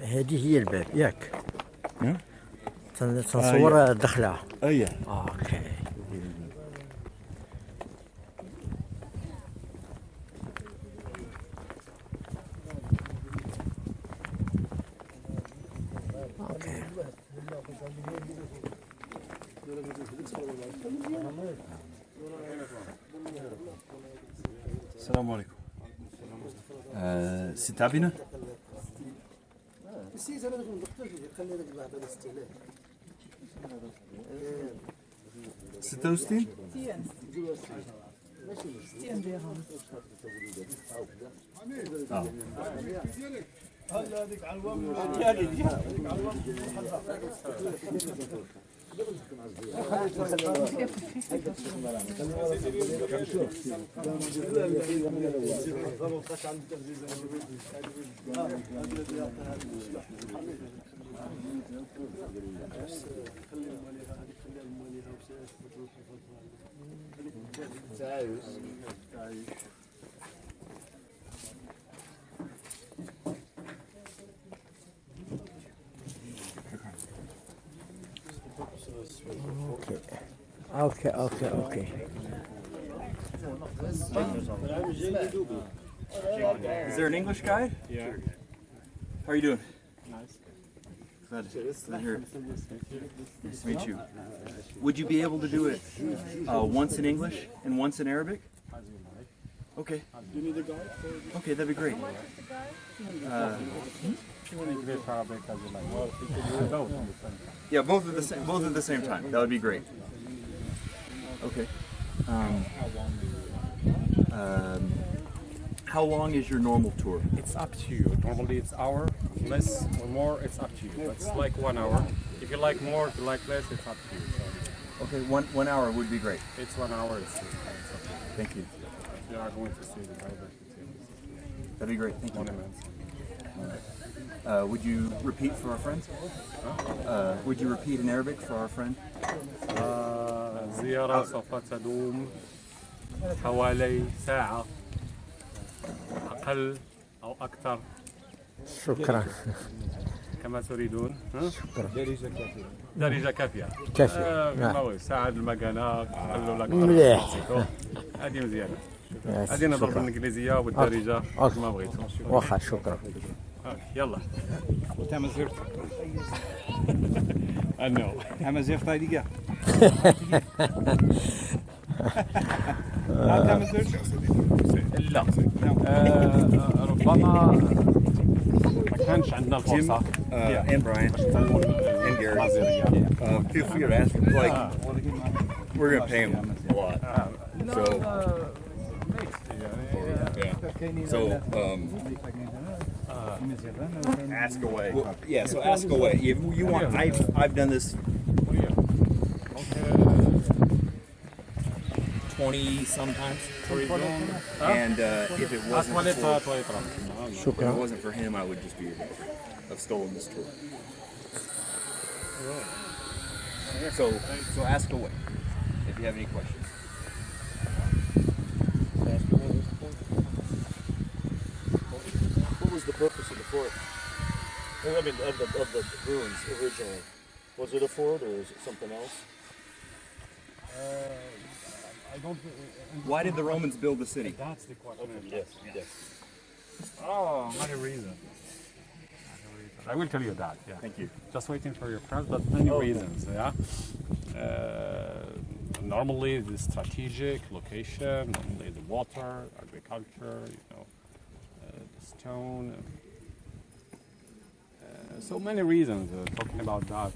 هذه هي الباب ياك نعم. تصور الدخلة. ايه. اوكي. اوكي. السلام عليكم. ستابنا 66 اوكي. Is there an English guide? Yeah. How are you doing? Nice. Glad to hear it. Nice to meet you. Would you be able to do it once in English and once in Arabic? Okay. Do you need a guide for Okay, that'd be great. you want to get Arabic as you like? Well, we could do both at the same time. Yeah, both at the same time. That would be great. Okay. How long is your normal tour? It's up to you. Normally it's hour, less or more, it's up to you. It's like 1 hour. If you like more, if you like less, it's up to you. So Okay, one hour would be great. it's 1 hour, it's okay. Thank you. You are going to see the Arabic. That'd be great. Thank you. Monuments. Would you repeat for our friends? Would you repeat in Arabic for our friend? زيارة سوف تدوم حوالي ساعة أقل أو أكثر شكرا. كما تريدون. شكرا. درجة كافية. كافية. ساعد المكانة قالوا لك مليح. هذه مزيانة. هذه نضرب بالإنجليزية والدارجة كما بغيتوا. واخا شكرا. يلا. تم زرت أنو. تم زرت هذه تم زرت لا. ربما ما كانش عندنا الفرصة. And Brian. And Gary. Feel free to ask him. Like, we're gonna pay him a lot. So, yeah. So, ask away. Well, yeah. So ask away. If you want, I've done this 20 sometimes. And if it wasn't for him, I would just be have stolen this tour. So ask away if you have any questions. What was the purpose of the fort? I mean, of the ruins originally. Was it a fort or is it something else? I don't. Why did the Romans build the city? That's the question. Yes. Oh, many reasons. I will tell you that. Yeah. Thank you. Just waiting for your friends, but many reasons. Yeah. Normally, the strategic location, normally the water, agriculture, the stone. So many reasons. Talking about that.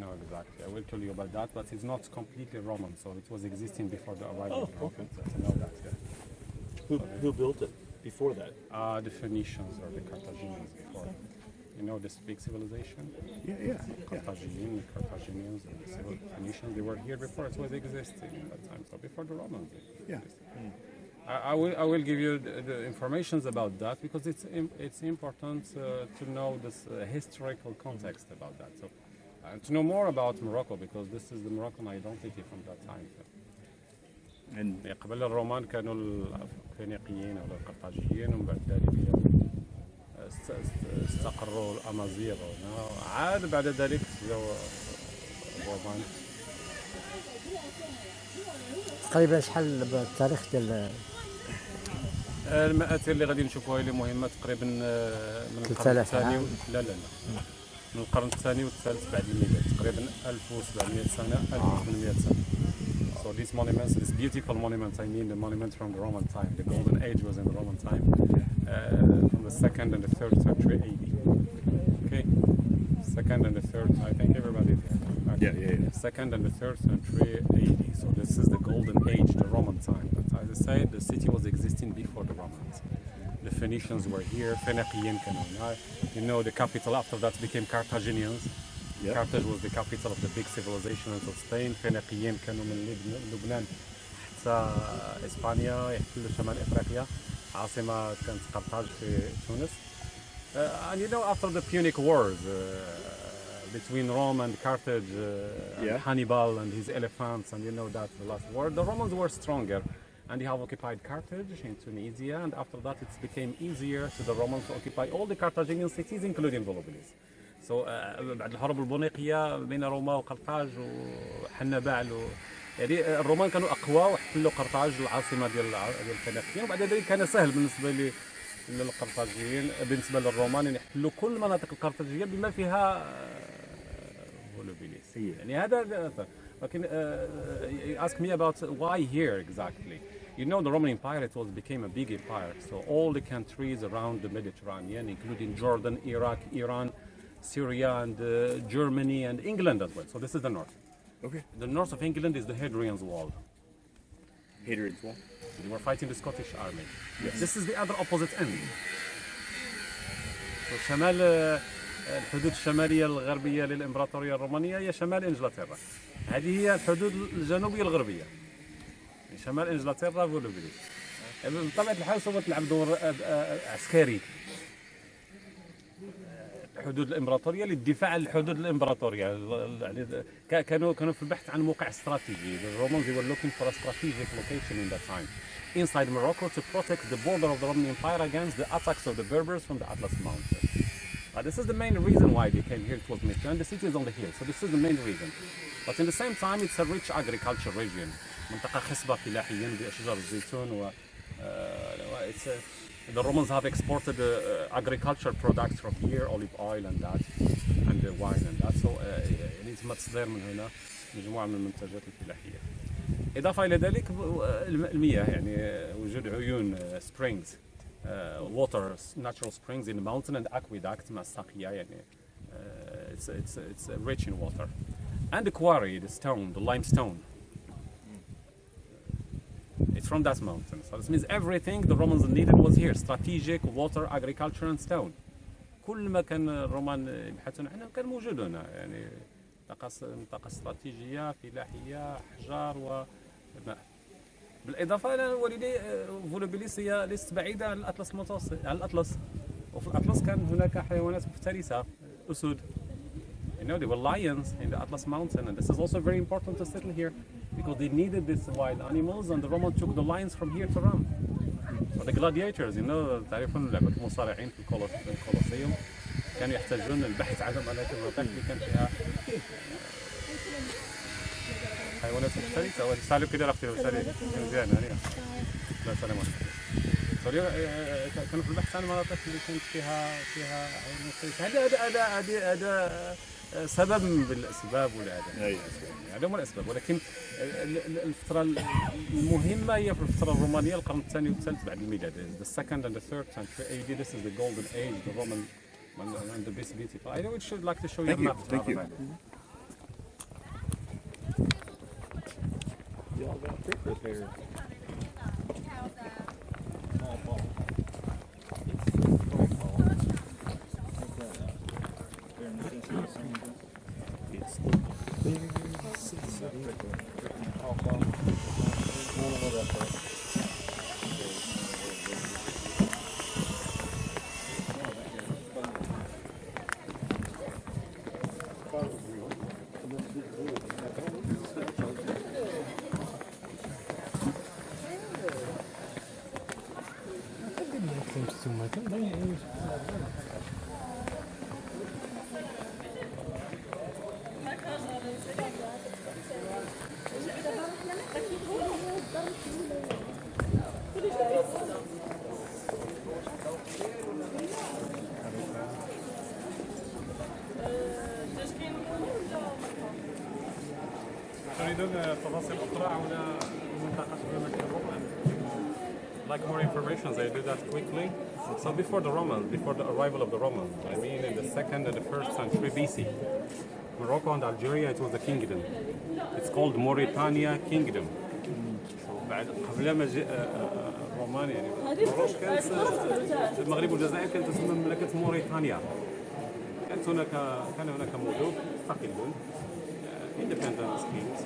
No, exactly. I will tell you about that, but it's not completely Roman, so it was existing before the arrival of the Romans. I know that. Yeah. Who built it before that? The Phoenicians or the Carthaginians before. You know this big civilization? Yeah. Carthaginians and the Phoenicians, they were here before it was existing at that time, so before the Romans. Yeah. I will give you the information about that because it's important to know this historical context about that. So to know more about Morocco because this is the Moroccan identity from that time. And قبل الرومان كانوا الفينيقيين أو القرطاجيين، ومن بعد ذلك استقروا الأمازيغ هنا، عاد بعد ذلك جاءوا الرومان. تقريبا شحال بالتاريخ ديال المآثر اللي غادي نشوفوها اللي مهمة تقريبا من القرن 3000 الثاني عام. لا من القرن الثاني والثالث بعد الميلاد، تقريبا 1700 سنة 1800 سنة. So these monuments, this beautiful monument, I mean the monument from the Roman time, the golden age was in the Roman time, from the 2nd and the 3rd century AD. Okay, 2nd and the 3rd, I think everybody there. Okay. Yeah. 2nd and the 3rd century AD. So this is the golden age, the Roman time. But as I said, the city was existing before the Romans. The Phoenicians were here, Phoenician كانوا هنا. You know, the capital after that became Carthaginians. Yeah. Carthage was the capital of the big civilization of Spain. Phoenician كانوا من لبنان حتى إسبانيا، يحتلوا شمال إفريقيا. عاصمة كانت قرطاج في تونس. And you know, after the Punic Wars between Rome and Carthage, and Hannibal and his elephants, and you know that the last war, the Romans were stronger, and they have occupied Carthage in Tunisia, and after that it became easier to the Romans to occupy all the Carthaginian cities, including Volubilis. So بعد الحرب البونيقية بين روما وقرطاج وحنبال يعني الرومان كانوا أقوى واحتلوا قرطاج العاصمة ديال الفينيقيين، وبعد ذلك كان سهل بالنسبة للقرطاجيين بالنسبة للرومان أن يحتلوا كل المناطق القرطاجية بما فيها فولوبيليس. يعني هذا لكن you ask me about why here exactly. You know, the Roman Empire, it became a big empire. So all the countries around the Mediterranean, including Jordan, Iraq, Iran, Syria, and Germany, and England as well. So this is the north. Okay. The north of England is the Hadrian's Wall. Hadrian's Wall. They were fighting the Scottish army. Yes. This is the other opposite end. So شمال الحدود الشمالية الغربية للإمبراطورية الرومانية هي شمال إنجلترا. هذه هي الحدود الجنوبية الغربية. شمال إنجلترا فولوبيليس. بطبيعة الحال سوف تلعب دور عسكري. حدود الإمبراطورية للدفاع عن الحدود الإمبراطورية. يعني كانوا في البحث عن موقع استراتيجي. The Romans, they were looking for a strategic location in that time inside Morocco to protect the border of the Roman Empire against the attacks of the Berbers from the Atlas Mountains. This is the main reason why they came here towards Medina, and the city is on the hill, so this is the main reason. But in the same time, it's a rich agriculture region. منطقة خصبة فلاحيا بأشجار الزيتون و the Romans have exported agriculture products from here, olive oil and that, and wine and that. So يعني مصدر من هنا مجموعة من المنتجات الفلاحية. إضافة إلى ذلك المياه يعني وجود عيون springs. Water, natural springs in the mountain and aqueduct مع الساقية يعني it's rich in water. And the quarry, the stone, the limestone. It's from that mountain. So this means everything the Romans needed was here. Strategic, water, agriculture and stone. كل ما كان الرومان يبحثون عنه كان موجود هنا يعني منطقة استراتيجية فلاحية أحجار وماء. بالإضافة إلى والدي فولوبيليس هي ليست بعيدة عن الأطلس المتوسط عن الأطلس. وفي الأطلس كان هناك حيوانات مفترسة أسود. You know, there were lions in the Atlas Mountain, and this is also very important to settle here because they needed these wild animals, and the Romans took the lions from here to Rome. So the gladiators, you know, تعرفون لعبة المصارعين في الكولوسيوم كانوا يحتاجون البحث عن أماكن الركض اللي كان فيها حيوانات مفترسة. وسالوا كده رحت وسالي مزيان هنيئا. لا سلام عليكم. كانوا في البحث عن المناطق اللي كانت فيها حيوانات مفترسة. هذا سبب من الأسباب ولا هذا هم الأسباب. ولكن الفترة المهمة هي في الفترة الرومانية القرن الثاني والثالث بعد الميلاد. The second and the third century AD. This is the golden age, the Roman and the beautiful. I would like to show you a map. Thank you. Y'all got papers here. تريدون تفاصيل أخرى حول منطقة مملكة الرومان? Like more information, they do that quickly. So before the Romans, before the arrival of the Romans, I mean in the 2nd and the 1st century BC, Morocco and Algeria, it was a kingdom. It's called Mauritania Kingdom. بعد قبل ما جاء الرومان يعني مروكو كانت المغرب والجزائر كانت تسمى مملكة موريتانيا. كان هناك ملوك مستقلون independent kings.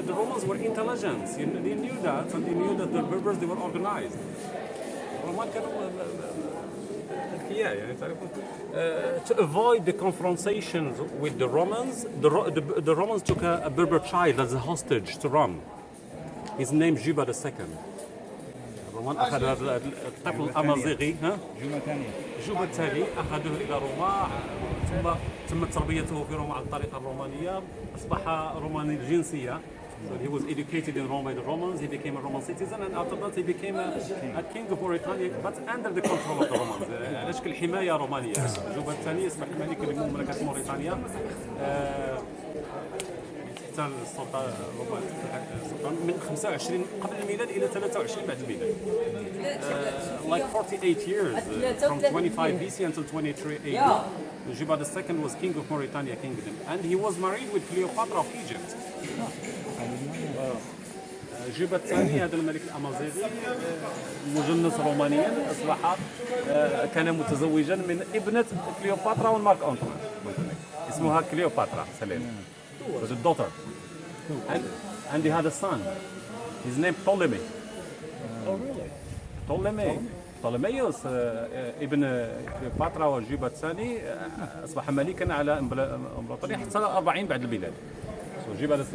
The Romans were intelligent. They knew that, and they knew that the Berbers they were organized. الرومان كانوا أذكياء يعني تعرفون. To avoid the confrontations with the Romans, the Romans took a Berber child as a hostage to Rome. His name Juba II. الرومان أخذ هذا الطفل الأمازيغي جوبا الثاني أخذوه إلى روما ثم تربيته في روما عن الطريقة الرومانية أصبح روماني الجنسية. So he was educated in Rome by the Romans, he became a Roman citizen, and after that he became a king of Mauritania, but under the control of the Romans. على شكل حماية رومانية. جوبا الثاني أصبح ملك لمملكة موريتانيا. تحت السلطة الرومانية من 25 قبل الميلاد إلى 23 بعد الميلاد. Like 48 years, from 25 BC until 23 AD. Juba II was king of Mauritania Kingdom, and he was married with Cleopatra of Egypt. جوبا الثاني هذا الملك الأمازيغي مجنس رومانيا أصبح كان متزوجا من ابنة كليوباترا والمارك أنطوان اسمها كليوباترا سليم. Was a daughter, and they had a son. His name Ptolemy. Oh, really? Ptolemaios ابن كليوباترا وجوبا الثاني أصبح ملكا على إمبراطورية حتى 40 بعد الميلاد. So Juba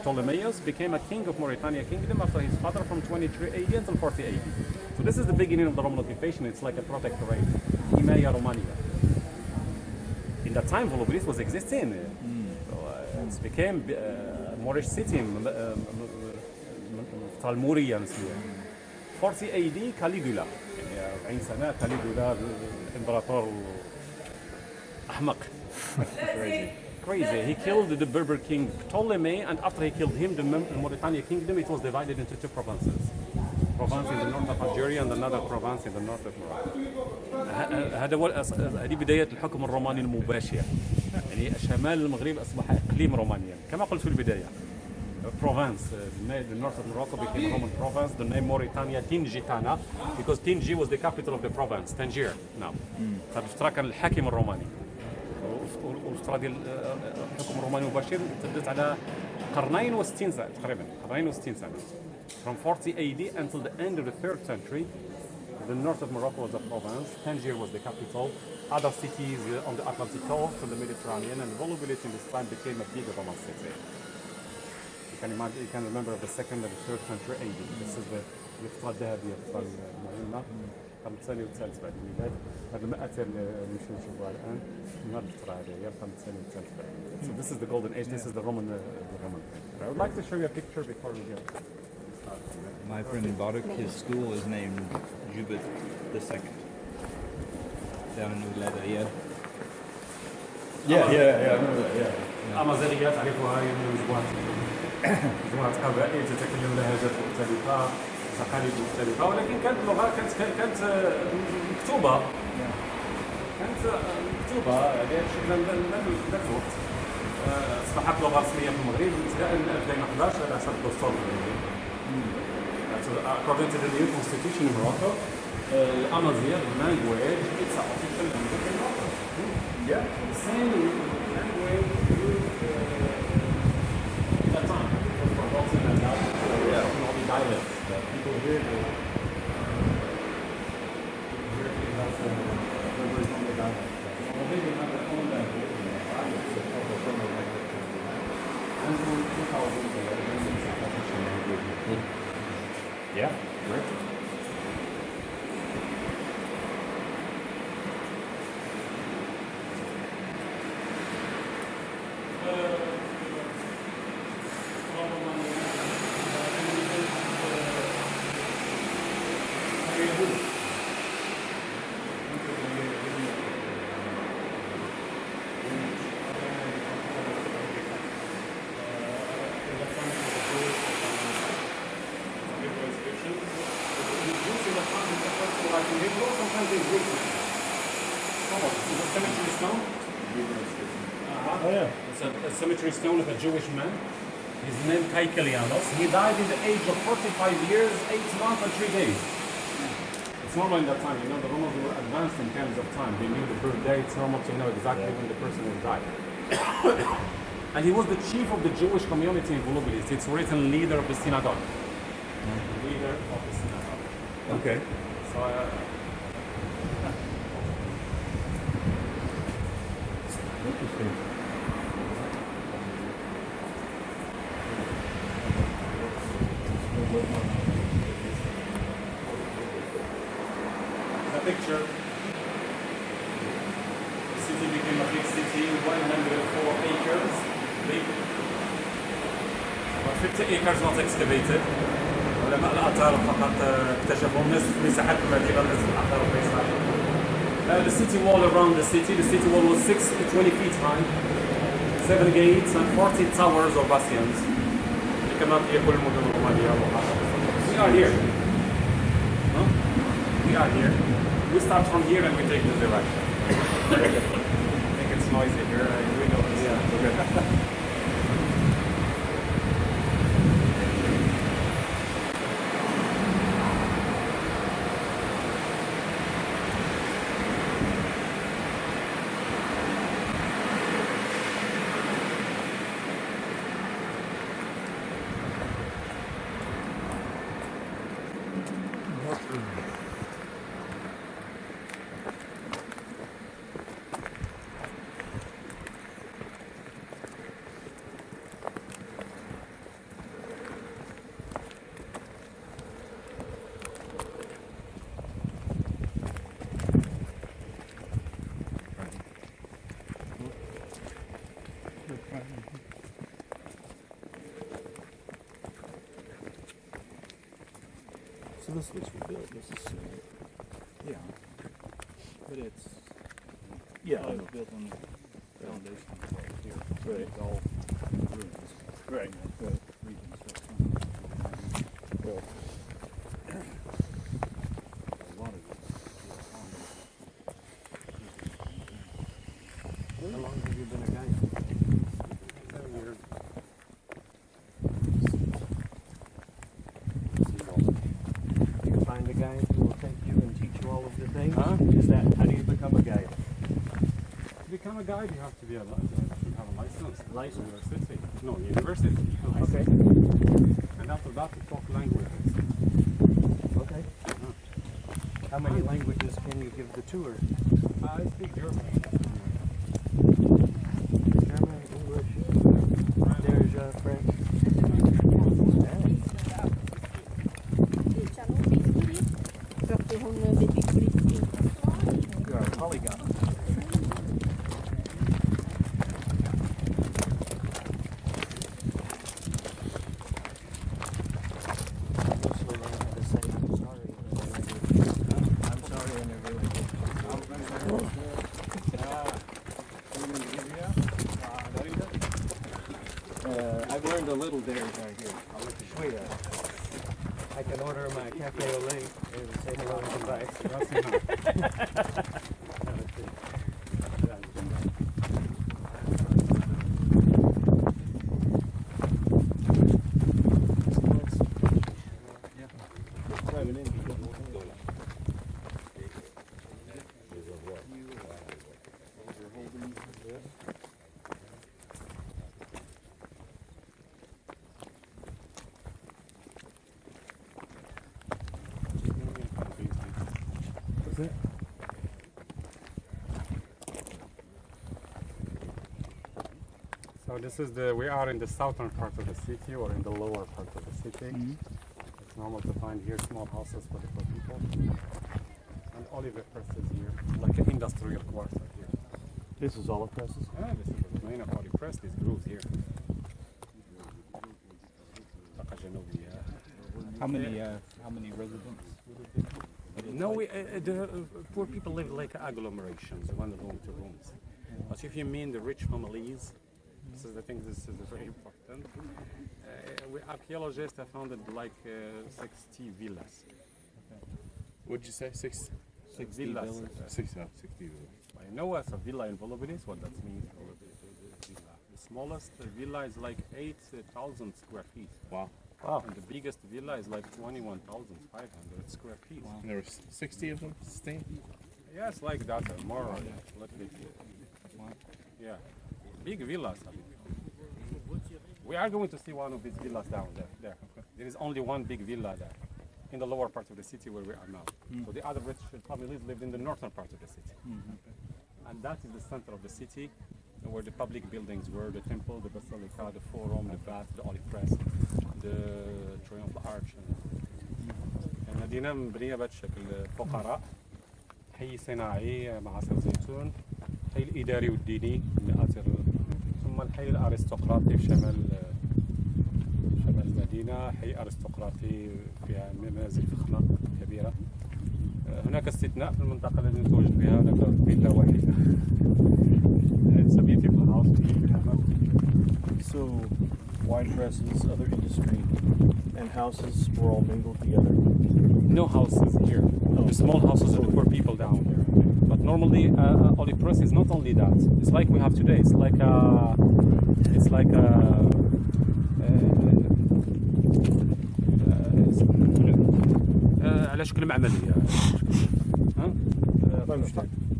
Ptolemaios became a king of Mauritania Kingdom after his father from 23 AD until 40 AD. So this is the beginning of the Roman occupation. It's like a protectorate, Himaaya Romania. In that time, VOLUBILIS was existing. So it became Moorish city, Talmurian. 40 AD, Caligula. 40 سنة Caligula, الإمبراطور أحمق. Crazy. He killed the Berber king Ptolemy, and after he killed him, the Mauritania kingdom, it was divided into two provinces. Province in the north of Algeria and another province in the north of Morocco. هذه بداية الحكم الروماني المباشر. يعني شمال المغرب أصبح إقليم رومانيا كما قلت في البداية. Province, the north of Morocco became a Roman province. The name Mauritania Tingitana, because Tingi was the capital of the province, Tangier. Now, فالفترة كان الحاكم الروماني. والفترة ديال الحكم الروماني المباشر امتدت على قرنين و60 سنة تقريبا، قرنين و60 سنة. From 40 AD until the end of the 3rd century, the north of Morocco was a province, Tangier was the capital, other cities on the Atlantic coast and the Mediterranean, and VOLUBILIS in this time became a big Roman city. You can remember the 2nd and the 3rd century AD. This is الفترة الذهبية، الفترة المهمة. القرن الثاني والثالث بعد الميلاد. هذا المآثر اللي نمشيو نشوفوها الآن من هذه الفترة هذه هي القرن الثاني والثالث بعد الميلاد. So this is the golden age. This is the Roman. I would like to show you a picture before we go. My friend Baruch, his school is named Jubit II. Down in Ouladaya. Yeah. أمازيغية تعرفها هي من مجموعة قبائل تتكلم لهجات مختلفة، تقاليد مختلفة، ولكن كانت اللغة كانت مكتوبة. يعني ذاك الوقت أصبحت لغة رسمية في المغرب ابتداء من 2011 على حسب الدستور المغربي. According to the new constitution in Morocco, Amazigh language it's an official language in Morocco. Yeah. Same language at that time. It was forgotten and now all the dialects that people hear. Yeah, great. cemetery stone of a Jewish man. His name Kaikelianos. He died in the age of 45 years, 8 months and 3 days. It's normal in that time, you know, the Romans were advanced in terms of time. They knew the birth date, it's normal to know exactly when the person will die. And he was the chief of the Jewish community in VOLUBILIS. It's written leader of the synagogue. Leader of the synagogue. Okay. So, Interesting. the picture. The city became a big city, 104 acres big. But 50 acres not excavated. علماء الآثار فقط اكتشفوا نصف مساحة المدينة نصف الآثار ليس عليها. The city wall around the city wall was 20 feet high, 7 gates and 40 towers or bastions. كما هي كل المدن الرومانية. We are here. No? We are here. We start from here and we take this direction. I think it's noisy here. We know this. Yeah. Okay. So this looks rebuilt. This is yeah, but it's yeah, I know. Built on the foundation here. Right. It's all ruins. Right. Reconstruction. Well, A lot of it. How long have you been a guide? 7 years. You find a guide who will take you and teach you all of the things? Huh? Is that how do you become a guide? To become a guide, you have to be a you have a license. License. University. No, university. A license. Okay. And after that, you talk languages. Okay. How many languages can you give the tour? I speak German. German, English. There's French. You are a polyglot. Mostly learn how to say I'm sorry. I'm sorry in every language. I've learned a little there right here. I'll let you show you. I can order my cafe au lait and say hello and goodbye. So this is we are in the southern part of the city or in the lower part of the city. It's normal to find here small houses for the poor people. And olive presses here, like an industrial quarter here. this is olive presses. Yeah, this is the main of olive press, these grooves here. How many residents would it be? No, the poor people live like agglomerations, 1 room, 2 rooms. But if you mean the rich families, this is, I think this is very important. We archaeologists have found like 60 villas. What'd you say? 60 villas. villas? 60 villas. I know as a villa in VOLUBILIS, what that means. The smallest villa is like 8,000 square feet. Wow. Wow. And the biggest villa is like 21,500 square feet. And there were 60 of them sustained? Yes, like that, more or less. Yeah, big villas. I mean. We are going to see one of these villas down there. There is only one big villa there, in the lower part of the city where we are now. So the other rich families lived in the northern part of the city. And that is the center of the city, where the public buildings were, the temple, the basilica, the forum, the bath, the olive press, the triumphal arch. المدينة مبنية بهذا الشكل، فقراء، حي صناعي معاصر زيتون، الحي الإداري والديني مآثر، ثم الحي الأرستقراطي في شمال المدينة، حي أرستقراطي فيها منازل فخمة كبيرة. هناك استثناء في المنطقة التي نتواجد بها، هناك فيلا واحدة. It's a beautiful house. So, wine presses, other industry, and houses were all mingled together. No houses here. The small houses are for people down there. But normally, olive press is not only that. It's like we have today. It's like a على شكل معملية. ها؟ طيب مش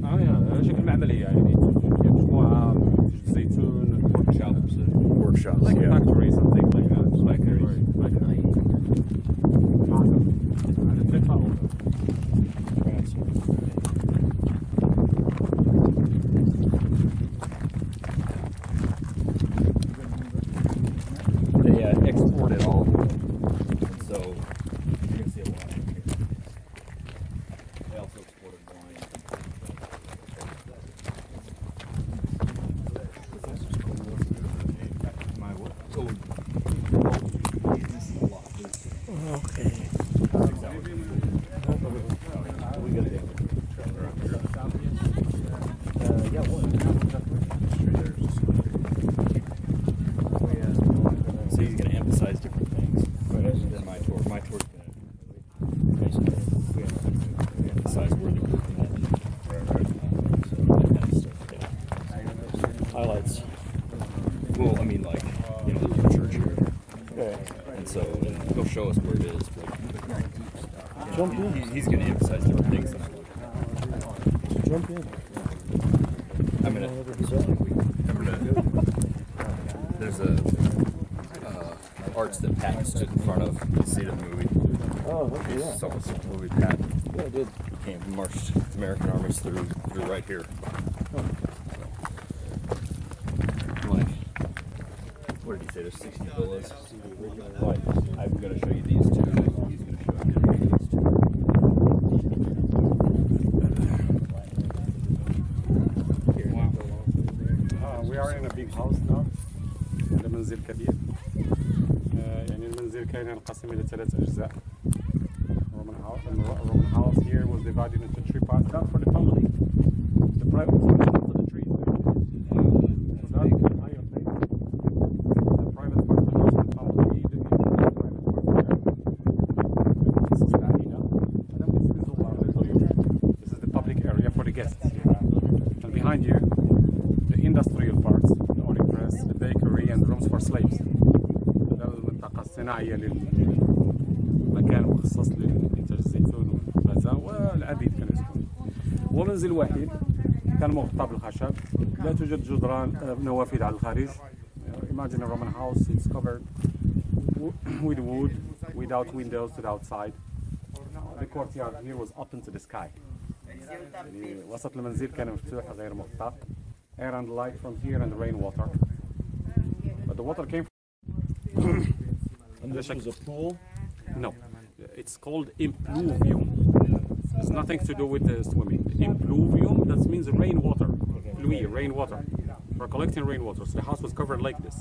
على شكل معملية يعني مجموعة منتج زيتون. workshops. Like a factory, something like that. Like a They export it all. And so you can see a lot. They also exported wine. My what? So this is a lot. Okay. We got the yeah, one. So he's going to emphasize different things. Than my tour. My tour's going to emphasize where they're working at. So that kind of stuff. Yeah. Highlights. Well, I mean, like, you know, there's a church here. Okay. And so he'll show us where it is. But Jump in. he's going to emphasize different things. Than I would. Jump in. I'm going to. There's a arch that Pat stood in front of to see the movie. Oh, okay, yeah. Saw the movie Pat Yeah, I did. came marched American armies through right here. Like, what did he say? There's 60 villas. Like, I'm going to show you these two. He's going to show you these two. We are in a big house now. هذا منزل كبير. يعني المنزل كان ينقسم إلى 3 أجزاء. Roman house here was divided into 3 parts. That for the family. The private part of the trees. That's higher place. The private part belongs to the family. The private part there. This is the arena. This is the public area for the guests. And behind you, the industrial parts, the olive press, the bakery, and rooms for slaves. هذا المنطقة الصناعية للمكان مخصص لإنتاج الزيتون والبازا والعبيد كانوا يسكنون. ومنزل وحيد كان مغطى بالخشب، لا توجد جدران نوافذ على الخارج. Imagine a Roman house, it's covered with wood, without windows to the outside. The courtyard here was open to the sky. يعني وسط المنزل كان مفتوح غير مغطى. Air and light from here and rain water. But the water came from... And this was a pool? No, it's called impluvium. It's nothing to do with swimming. Impluvium, that means rainwater. Pluie, rainwater. We're collecting rainwater. So the house was covered like this.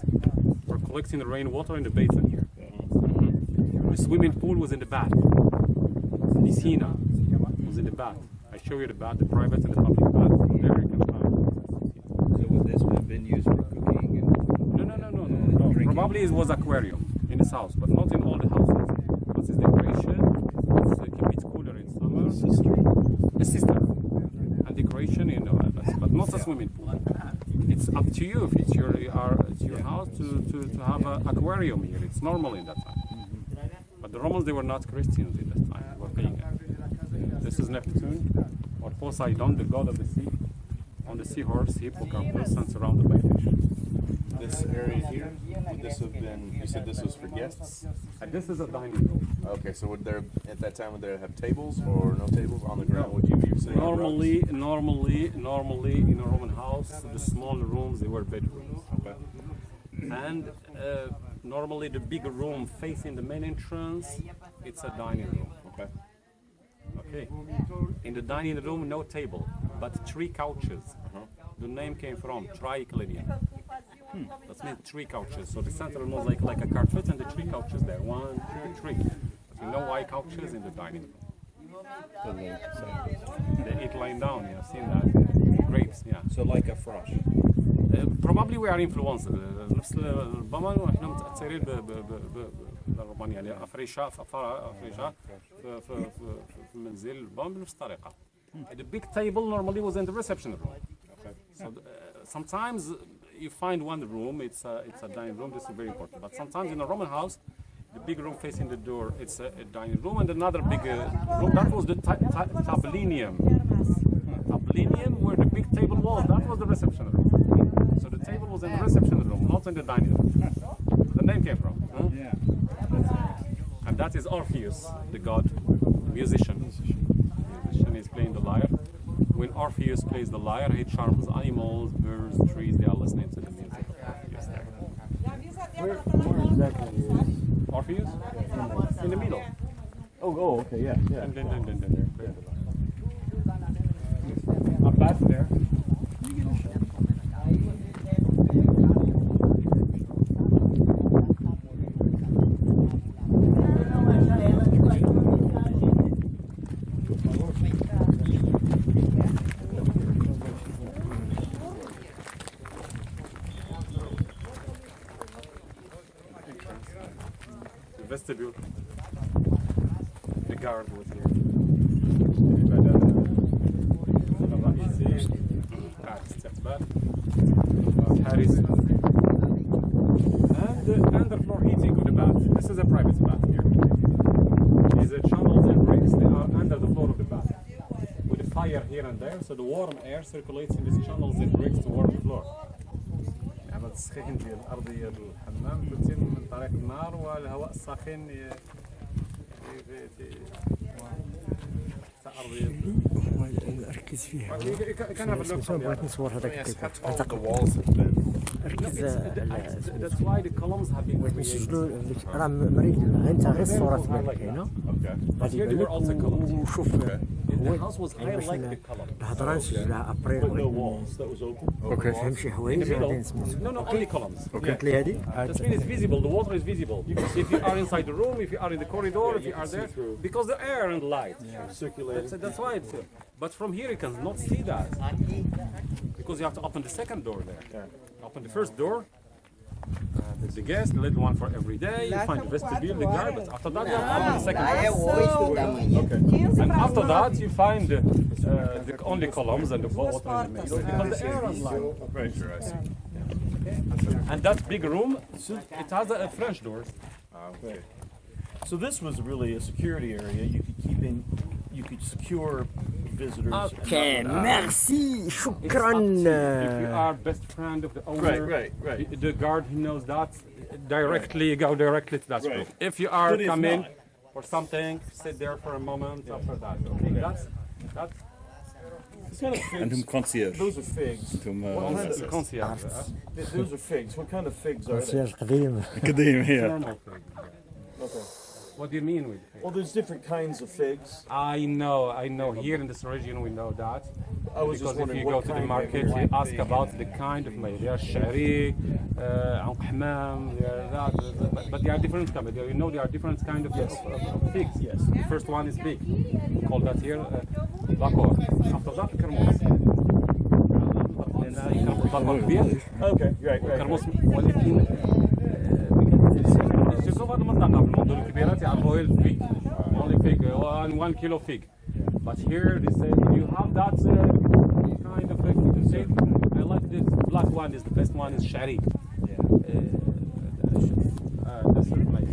We're collecting the rainwater in the basin here. The swimming pool was in the bath. The piscina was in the bath. I show you the bath, the private and the public bath. There you can find. So would this have been used for cooking and No. Probably it was aquarium in this house, but not in all the houses. Because it's decoration, it's keep it cooler in summer. A cistern. And decoration, but not a swimming pool. it's up to you if it's your house to have an aquarium here. It's normal in that time. But the Romans, they were not Christians in that time. They were pagan. This is Neptune, or Poseidon, the god of the sea. On the seahorse, Hippocampus, and surrounded by fish. This area here, would this have been, you said this was for guests? And this is a dining room. Okay, so would there, at that time, would there have tables or no tables on the ground? Would you be sitting on rocks? Normally, in a Roman house, the smaller rooms, they were bedrooms. Okay. And normally the bigger room facing the main entrance, it's a dining room. Okay. Okay. In the dining room, no table, but 3 couches. The name came from triclinium. That means 3 couches. So the center was like a carpet and the 3 couches there. 1, 2, 3. So you know why couches in the dining room? They eat lying down, yeah, seen that. Grapes, yeah. So like a frosh. Probably we are influenced. نفس ربما احنا متاثرين بالرومان يعني افريشا في المنزل ربما بنفس الطريقه. The big table normally was in the reception room. Okay. So sometimes you find one room, it's a dining room. This is very important. But sometimes in a Roman house, the big room facing the door, it's a dining room, and another big room. That was the tablinum. Tablinum, where the big table was, that was the reception room. So the table was in the reception room, not in the dining room. The name came from. Huh? Yeah. And that is Orpheus, the god, musician. Musician is playing the lyre. When Orpheus plays the lyre, he charms animals, birds, trees. They are listening to the music of Orpheus there. Where exactly is? Orpheus? In the middle. Oh, okay, yeah. There. Up back there. Vestibule. The guard was here. Harris. And the floor heating of the bath. This is a private bath here. These channels and bricks, they are under the floor of the bath. With a fire here and there, so the warm air circulates in these channels and bricks to warm the floor. التسخين ديال الارضيه الحمام تتم من طريق النار والهواء الساخن تاع ارضيه ركز فيها كان هذا بغيت نصور هذاك The walls have been. ركز على that's why the columns have been created. نسجلوا راه مريض انت غير الصوره تبان لك هنا Okay. But here they were also columns. وشوف The house was high like the column. الهضره نسجلها ابريل walls that was open. فهم شي In the حوايج غادي middle, نسمعوا no, only columns. قلت لي هذه That means it's visible, the water is visible. If you are inside the room, if you are in the corridor, if you are there, because the air and light. Circulating. That's why it's. But from here you cannot see that. Because you have to open the second door there. Open the first door. The guest, the little one for every day. You find the vestibule, the guard, but after that you have to open the second door. Okay. And after that you find the only columns and the water in the middle. Because the air and light. Right, sure, I see. And that big room, it has a French doors. Okay. So this was really a security area. You could keep in, you could secure visitors. اوكي ميرسي شكرا If you are best friend of the owner, Right. the guard he knows that directly, go directly to that room. Right. If you are But if coming not- for something, sit there for a moment after that. Okay, that's It's kind of figs. انتم concierge. Those are figs. انتم the concierge. Those are figs. What kind of figs are they? سياج قديم قديم هي. Normal fig. Okay. What do you mean with fig? Well, there's different kinds of figs. I know. Here in this region we know that. I was just Because if wondering you go what to the kind market, they you were. ask about the kind of maize. They are shari, عنق حمام, they are that, but they are different. You know, there are different kind of figs. Yes. The first one is big. We call that here bakor. After that, kermos. Okay. Right. كرموس ولكن شوفوا هذه المنطقة في المدن الكبيرة يعرفوها الفيج. Only fig, 1 kilo fig. But here they say you have that kind of fig. You say I like this black one is the best one. Is Shari. Yeah. That's it, like,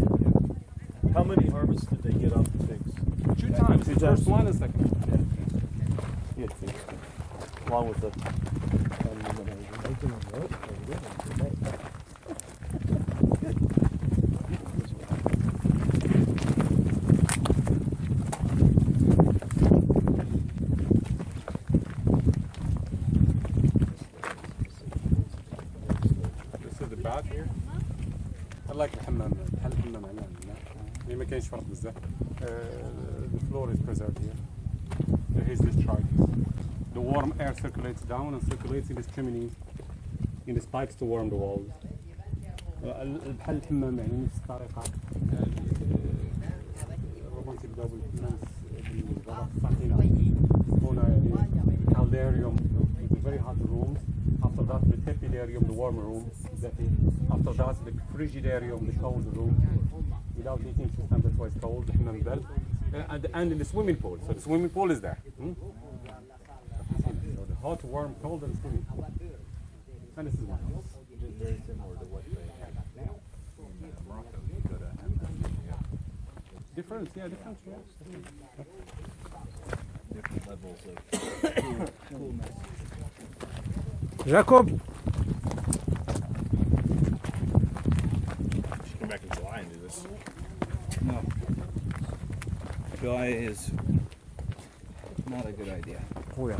How many harvests did they get off the figs? 2 times. The first one and second. Yeah, figs. Along with the. This is the bath here. I like الحمام. بحال الحمام عندنا. يعني ما كاينش فرق بزاف. The floor is preserved here. There is discharge. The warm air circulates down and circulates in this chimney, in these pipes to warm the walls. بحال الحمام يعني نفس الطريقة. ربما تبداو بالحمام بالغرف الساخنة. هنا يعني caldarium, the very hot rooms. After that, the tepidarium, the warmer room. After that, the frigidarium, the cold room. Without heating system, that's why it's cold. And in the swimming pool. So the swimming pool is there. So the hot, warm, cold, and swimming pool. And this is one. Very similar to what they have now in Morocco. You go to Different, yeah, different. Yeah. different levels of coolness. Jacob. Should come back in July and do this. No. July is not a good idea. Oh yeah.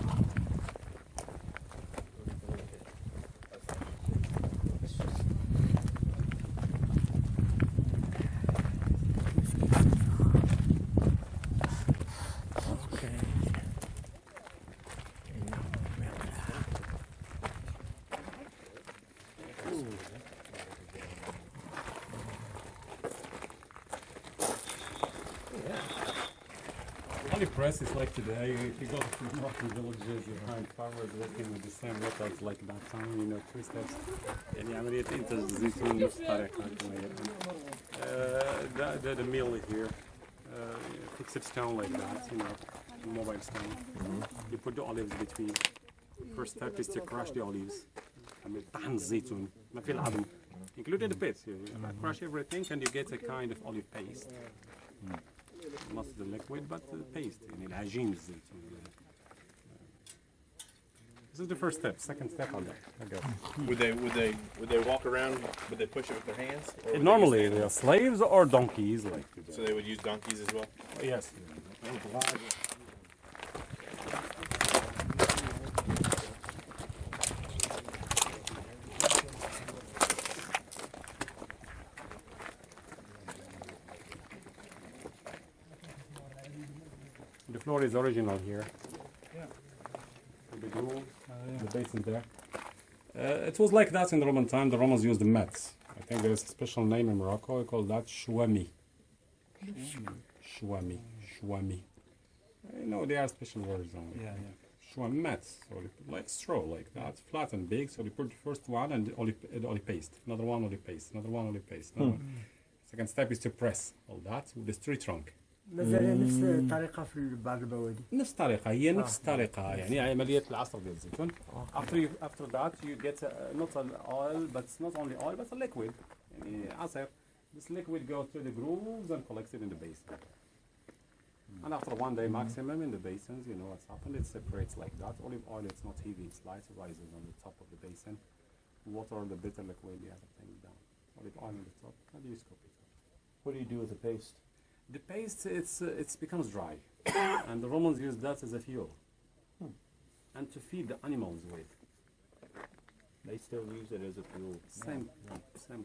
Only press is like today. If you go to Moroccan villages, you find farmers working with the same methods like that time, you know, 3 steps. يعني عملية إنتاج الزيتون نفس الطريقة كما هي. The mill here, fixed stone like that, you know, mobile stone. You put the olives between. First step is to crush the olives. عملية طحن الزيتون ما في العظم. Including the pits. You crush everything and you get a kind of olive paste. Not the liquid, but the paste. يعني العجين الزيتون. This is the first step. Second step on that. Okay. Would they walk around? Would they push it with their hands? Or would Normally, they they are use slaves or donkeys, like hands? So they would use donkeys as well. yes. The floor is original here. The groove, the basin there. It was like that in the Roman time. The Romans used the mats. I think there is a special name in Morocco. We call that shwami. Shwami. You know, they are special words on it. Shwami mats, so like straw, like that, flat and big. So they put the first one and the olive paste. Another one olive paste. Another one olive paste. Second step is to press all that with the tree trunk. مازال نفس الطريقة في بعض البوادي. نفس الطريقة هي نفس الطريقة يعني عملية العصر ديال الزيتون. After that you get not an oil but it's not only oil but a liquid يعني عصير. This liquid goes to the grooves and collects it in the basin. And after 1 day maximum in the basins, you know what's happened. It separates like that. Olive oil, it's not heavy, it's light. It rises on the top of the basin. Water, the bitter liquid, the other thing down. Olive oil on the top. And you scoop it up. What do you do with the paste? The paste, it becomes dry, and the Romans used that as a fuel, and to feed the animals with. They still use it as a fuel. Same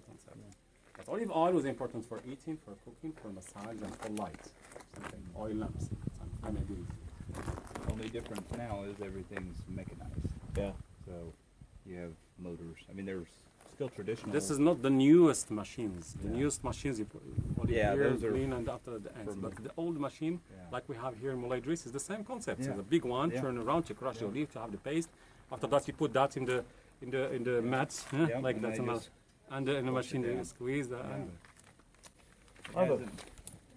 concept. But olive oil was important for eating, for cooking, for massage, and for light. Something oil lamps. Only difference now is everything's mechanized. Yeah. So you have motors. I mean, there's still traditional. This is not the newest machines. The newest machines you put olive Yeah, here, those are green, and after the ends. But the old machine, like we have here in Moulay Idriss, is the same concept. Yeah. It's a big one, turn around to crush the olive to have the paste. After that, you put that in the mats, like and that, they just and in the machine down. they squeeze the end.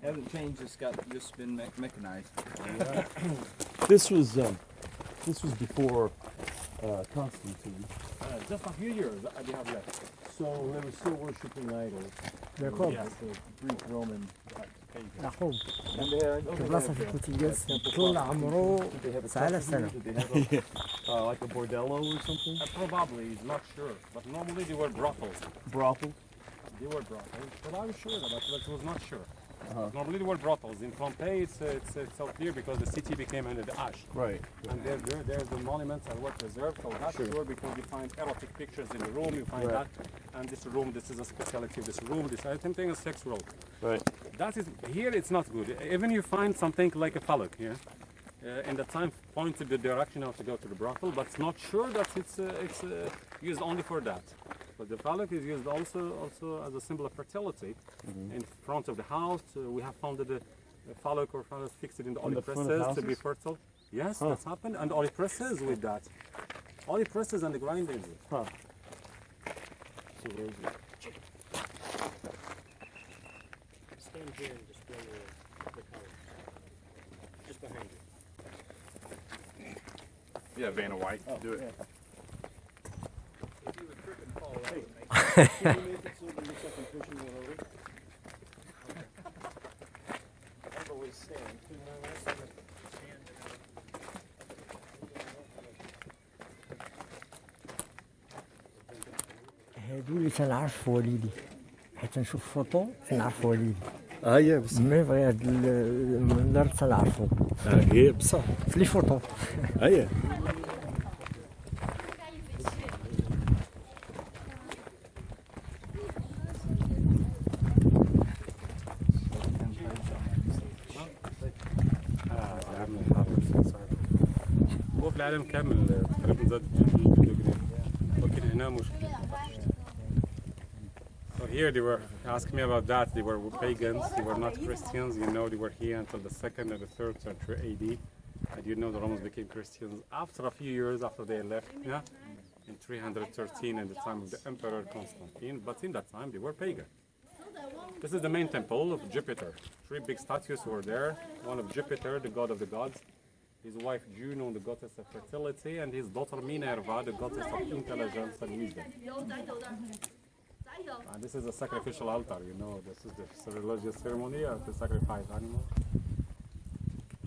Hasn't changed. It's just been mechanized. This was before Constantine. Just a few years they have left. So they were still worshiping idols. يعقوب Yes. The Greek, Roman. يعقوب And they had, في بلاصة في البوتيجاز طول عمره did they have a 9000 سنة. Did they have a, like a bordello or something? Probably, not sure. But normally they were brothels. Brothel? They were brothels. But I was sure that, but I was not sure. Normally they were brothels. In Pompeii, it's so clear because the city became under the ash. Right. And there's the monuments that were preserved, so that's sure because you find erotic pictures in the room, you find that. And this room, this is a specialty of this room, this item thing is sexual. Right. That is, here it's not good. Even you find something like a phallic here. In the time point to the direction of to go to the brothel, but it's not sure that it's used only for that. But the phallic is used also as a symbol of fertility. In front of the house, we have found that the phallic or phallus fixed in the olive the front of presses to be houses? fertile. Yes, that's happened, and olive presses with that. Olive presses and the grindings. Huh. So where's it? Stand here and display the color. Just behind you. Yeah, Vanna White, do it. هادو اللي تنعرف وليدي حيت نشوف فوطو تنعرف وليدي يا بصح. مي بغي هاد المنظر تنعرفو هي بصح. في لي فوطو هي. العالم الحر صعب. هو في العالم كامل تقريبا زاد 2 ديجري ولكن هنا مشكلة. So here they were asking me about that. They were pagans. They were not Christians. You know, they were here until the 2nd and the 3rd century AD. And you know the Romans became Christians after a few years after they left. Yeah, in 313 in the time of the Emperor Constantine. But in that time they were pagan. This is the main temple of Jupiter. 3 big statues were there. One of Jupiter, the god of the gods. His wife Juno, the goddess of fertility, and his daughter Minerva, the goddess of intelligence and wisdom. And this is a sacrificial altar, you know. This is the religious ceremony to sacrifice animals.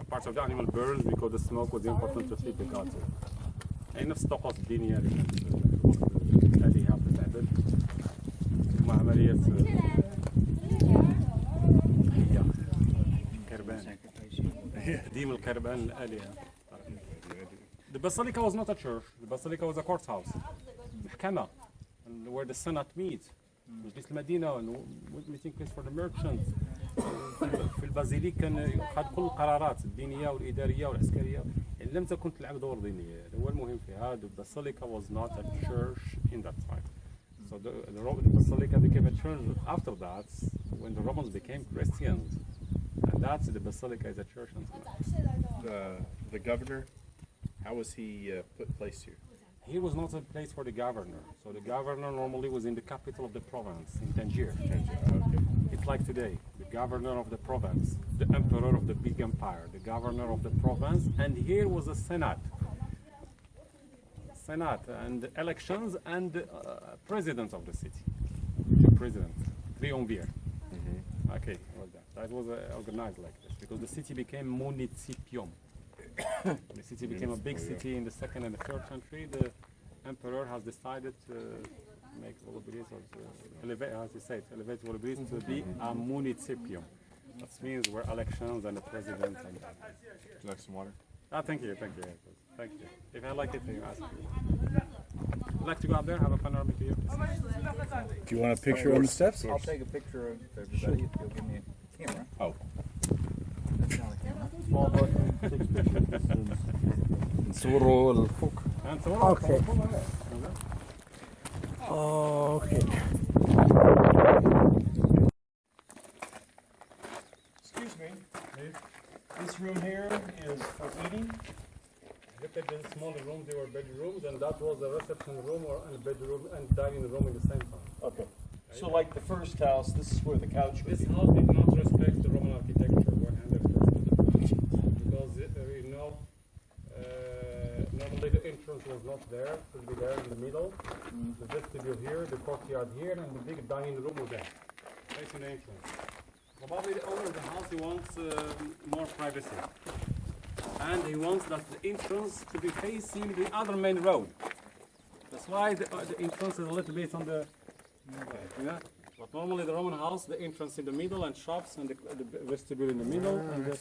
A part of the animal burns because the smoke was important to feed the gods. أي نفس الطقوس الدينية اللي كانت الآلهة بتتعبد مع عملية كربان تقديم الكربان للآلهة. The basilica was not a church. The basilica was a courthouse. محكمة, and where the senate meets. مجلس المدينة, meeting place for the merchants. في البازيليك كان يأخذ كل القرارات الدينية والإدارية والعسكرية. إن لم تكن تلعب دور ديني. هو المهم في هذا. The basilica was not a church in that time. So the basilica became a church after that when the Romans became Christians. And that's the basilica is a church until now. The governor, how was he put placed here? He was not a place for the governor. So the governor normally was in the capital of the province, in Tangier. It's like today, the governor of the province, the emperor of the big empire, the governor of the province, and here was a senate. Senate and elections and president of the city. The president, triumvir. Okay, well that was organized like this because the city became municipium. The city became a big city in the 2nd and the 3rd century. The emperor has decided to make VOLUBILIS, or to elevate, as you say, to elevate VOLUBILIS to be a municipium. That means where elections and the president and. Would you like some water? Ah, thank you. Thank you. If I like it, then you ask me. Would like to go out there, have a panoramic view? Do you want a picture on the steps? I'll take a picture of everybody if you'll give me a camera. Oh. Small button, 6 pictures. نصوروا الفوق. اوكي اوكي. Excuse me. This room here is for eating. Look at the smaller rooms, they were bedrooms, and that was a reception room or a bedroom and dining room at the same time. Okay. So like the first house, this is where the couch would This be. house did not respect the Roman architecture 100%. Because, normally the entrance was not there. It will be there in the middle. The vestibule here, the courtyard here, and the big dining room over there. Facing the entrance. Probably the owner of the house, he wants more privacy. And he wants that the entrance to be facing the other main road. That's why the entrance is a little bit on the... Yeah. But normally the Roman house, the entrance in the middle and shops and the vestibule in the middle. And the,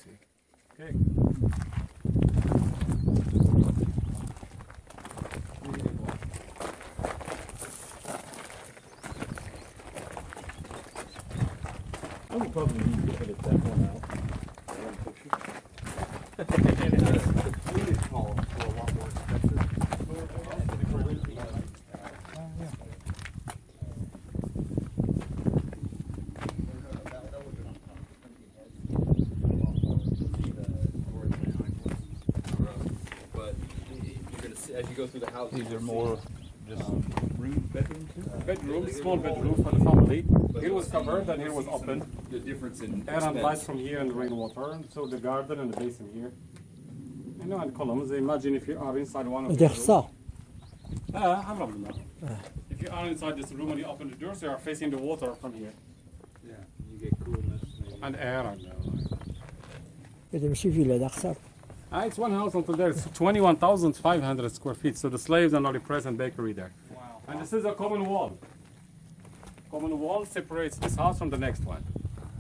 okay. I would probably need to edit that one out. But you're gonna see as you go through the house. These are more just bedrooms here? Bedroom, small bedroom for the family. Here was covered and here was open. The difference in Air and light from here and rainwater. So the garden and the basin here. You know, and columns. Imagine if you are inside one of the رخصة. If you are inside this room and you open the doors, you are facing the water from here. Yeah, you get coolness. And air. إذا مشي فيلا ده أقصر. It's one house until there. It's 21,500 square feet. So the slaves are already present bakery there. Wow. And this is a common wall. Common wall separates this house from the next one.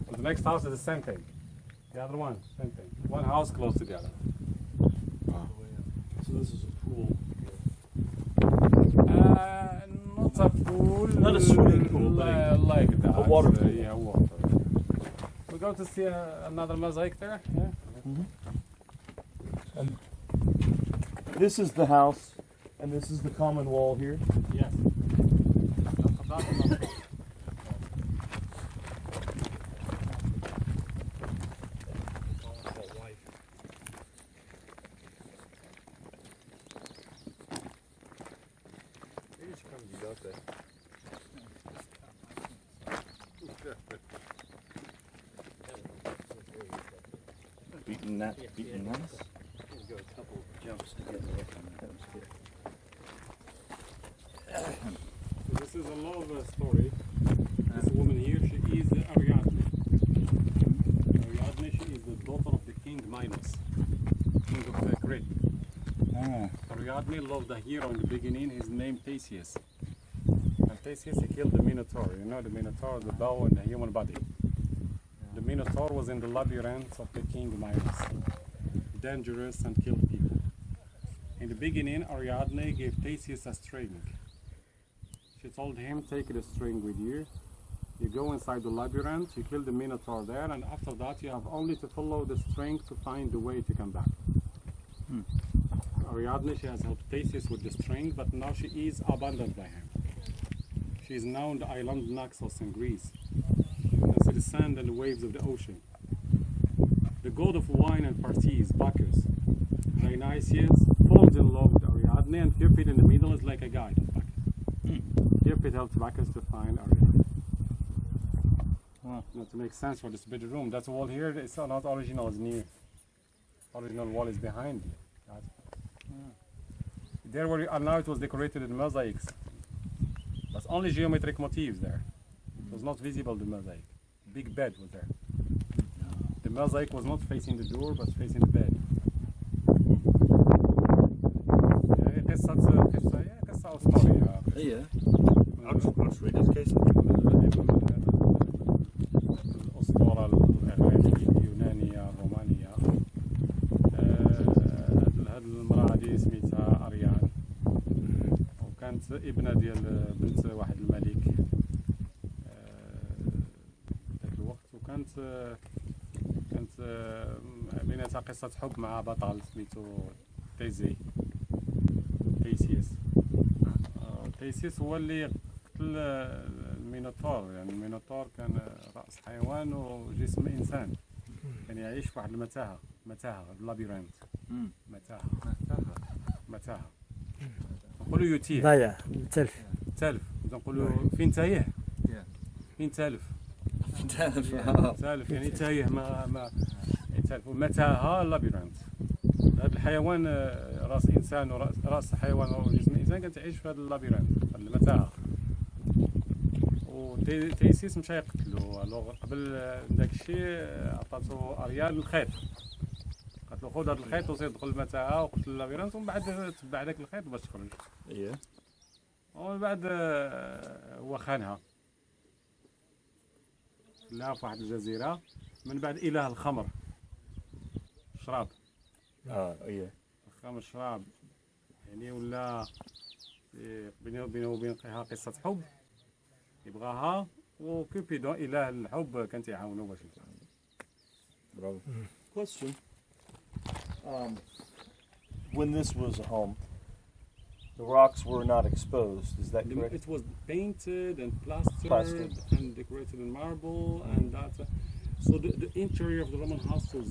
So the next house is the same thing. The other one, same thing. One house close to the other. So this is a pool. Not a pool. Not a swimming pool, but like that. a water pool. Yeah, water. We go to see another mosaic there. Yeah. And this is the house, and this is the common wall here. Yes. Beaten nice. Go a couple jumps to get away from that. That was good. So this is a love story. This woman here, she is Ariadne. Ariadne, she is the daughter of the king Minos, king of Crete. Ariadne loved a hero in the beginning, his name Theseus. And Theseus, he killed the Minotaur. You know the Minotaur, the bow and the human body. The Minotaur was in the labyrinth of the king Minos. Dangerous and killed people. In the beginning, Ariadne gave Theseus a string. She told him, take the string with you. You go inside the labyrinth, you kill the Minotaur there, and after that you have only to follow the string to find the way to come back. Ariadne, she has helped Theseus with the string, but now she is abandoned by him. She is now on the island Naxos in Greece. You can see the sand and the waves of the ocean. The god of wine and parties, Bacchus, Dionysius, falls in love with Ariadne, and Cupid in the middle is like a guide of Bacchus. Cupid helps Bacchus to find Ariadne. Now to make sense for this bedroom, that wall here is not original, it's new. Original wall is behind you. There where you are now, it was decorated in mosaics. But only geometric motifs there. It was not visible, the mosaic. Big bed was there. The mosaic was not facing the door, but facing the bed. قصة أسطورية. Yeah. I'll read this case. الأسطورة الإغريقية اليونانية الرومانية. هاد المرأة هادي سميتها أريان. وكانت ابنة ديال بنت واحد الملك. ذاك الوقت وكانت بيناتها قصة حب مع بطل سميتو تيسيوس. تيسيوس هو اللي قتل المينوتور، يعني المينوتور كان رأس حيوان وجسم إنسان، كان يعيش في واحد المتاهة، اللابيرنت، متاهة نقولوا يتيه، ضايع تلف، نقولوا فين تايه؟ فين تالف؟ تالف يعني تايه ما تالف، متاهة لابيرنت. هذا الحيوان راس انسان وراس حيوان وجسم انسان كانت تعيش في هذا اللابيرانت هذه المتاهه. وتيسيس مشى يقتلو. الوغ قبل داك الشيء عطاتو اريال الخيط، قالت له خذ هذا الخيط وسير دخل المتاهه وقتل اللابيرانت، ومن بعد تبع داك الخيط باش تخرج. Yeah. ومن بعد هو خانها، لا في واحد الجزيره. من بعد اله الخمر شراب، Yeah. الخمر شراب، يعني ولا بينه وبينها قصه حب يبغاها، وكوبيدون اله الحب كان تيعاونو باش Bravo. Question. When this was a home, the rocks were not exposed. Is that correct? It was painted and plastered, Plastered. and decorated in marble, and that. So the interior of the Roman house was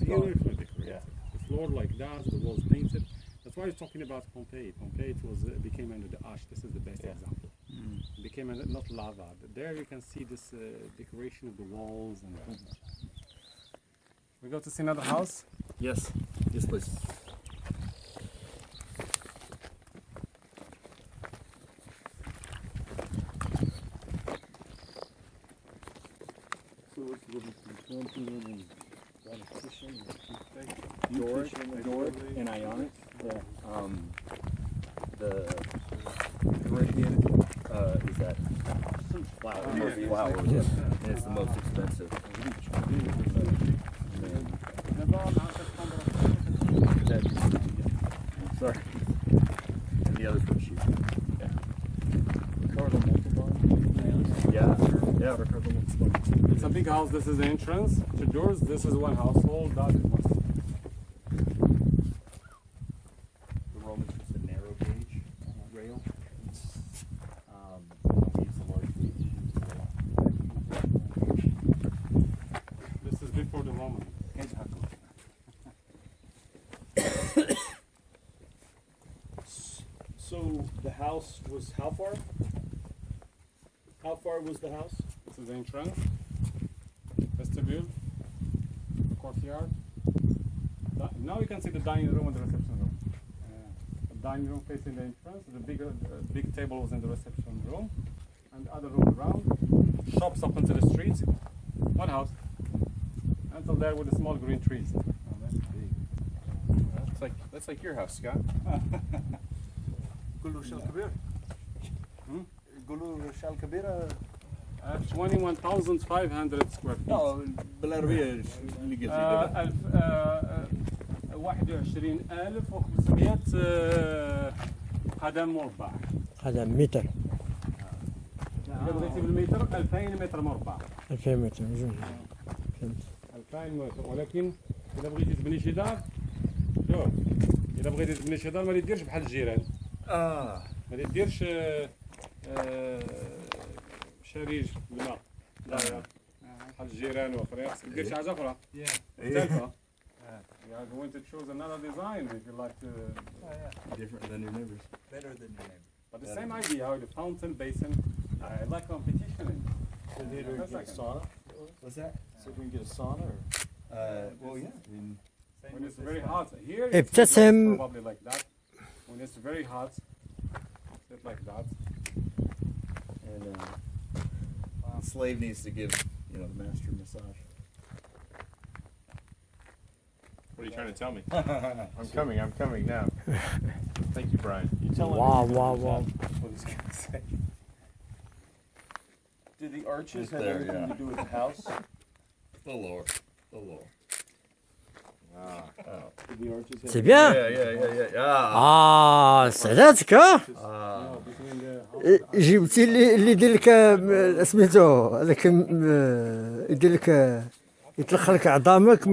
beautifully decorated. Yeah. The floor like that, the walls painted. That's why we're talking about Pompeii. Pompeii became under the ash. This is the best example. It became not lava. There you can see this decoration of the walls. And we go to see another house. Yes. Yes, please. So it's Doric and Ionic. The Corinthian is that flowers, and it's the most expensive. Sorry. And the other's from sheep. Yeah, Ricardo Montalban. It's a big house. This is the entrance to doors. This is one household. That is one. The Romans used a narrow gauge rail. We use the large gauge. This is before the Romans. So the house was how far? How far was the house? This is the entrance, vestibule, the courtyard. Now you can see the dining room and the reception room. The dining room facing the entrance. The big table was in the reception room, and the other room around. Shops up into the street. One house. Until there with the small green trees. Oh, that's big. That's like your house, Scott. قولوا شال كبير. قولوا شال كبيرة. 21,500 square feet. بالعربية اللي قلت 21,500 قدم مربع. هذا متر إذا بغيتي بالمتر 2000 متر مربع. 2000 متر جميل. فهمت. 2000 متر، ولكن إذا بغيتي تبني شي دار، شوف، إذا بغيتي تبني شي دار ما ديرش بحال الجيران. ما ديرش شريج بالماء. لا بحال الجيران واخرين، خصك دير شي حاجة أخرى. مختلفة. You are going to choose another design if you like to. Different than your neighbors. Better than your neighbor. But the same idea with the fountain basin. I like competition in it. So we get a sauna? What's that? So we can get a sauna or? Well, yeah. I mean, When it's very hot, here it's ابتسم. probably like that. When it's very hot, sit like that. and the slave needs to give, the master a massage. What are you trying to tell me? I'm coming now. Thank you, Brian. Wow, wow, wow. That's what he's gonna say. Do the arches It's have there, anything yeah. to do with the house? The Lord. The Lord. Do the arches have C'est bien. سعداتك Between the جبتي اللي يدير لك سميتو هذاك يدير لك يطلق لك عظامك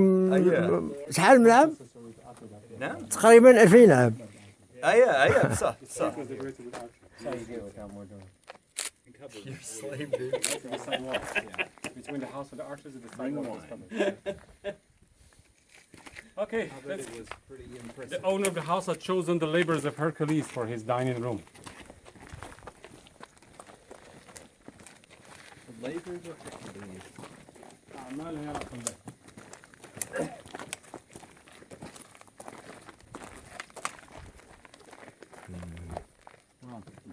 شحال من عام؟ نعم. تقريبا 2000 عام. Yeah, صح. was decorated with arches. You're a slave, dude. The side wall. Between the house and the arches is the side wall. is covered. Okay, the owner of the house had chosen the labors of Hercules for his dining room. The labors of Hercules.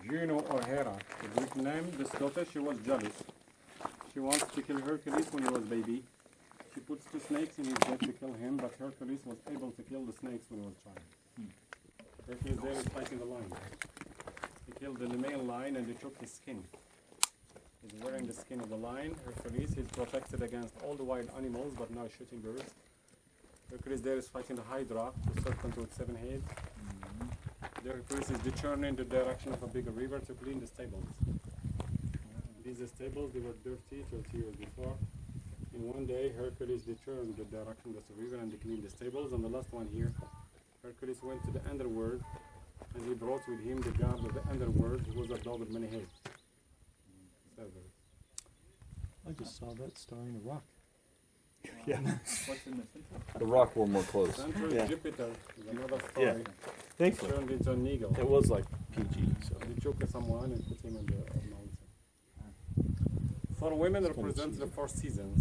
Juno or Hera, the Greek name. This daughter, she was jealous. She wants to kill Hercules when he was baby. She puts two snakes in his bed to kill him, but Hercules was able to kill the snakes when he was child. Hercules there is fighting the lion. He killed the male lion and he took his skin. He's wearing the skin of the lion. Hercules is protected against all the wild animals, but now shooting birds. Hercules there is fighting the Hydra, the serpent with 7 heads. The Hercules is determined the direction of a bigger river to clean the stables. These stables, they were dirty 30 years before. In one day, Hercules determined the direction of the river and they cleaned the stables. And the last one here, Hercules went to the underworld and he brought with him the god of the underworld, who was a dog with many heads. I just saw that star in a rock. The rock were more close. Central Yeah. Jupiter is another story. Yeah. Thankfully. Turned into an eagle. It was like PG, so. He took someone and put him on the mountain. For women represents the 4 seasons.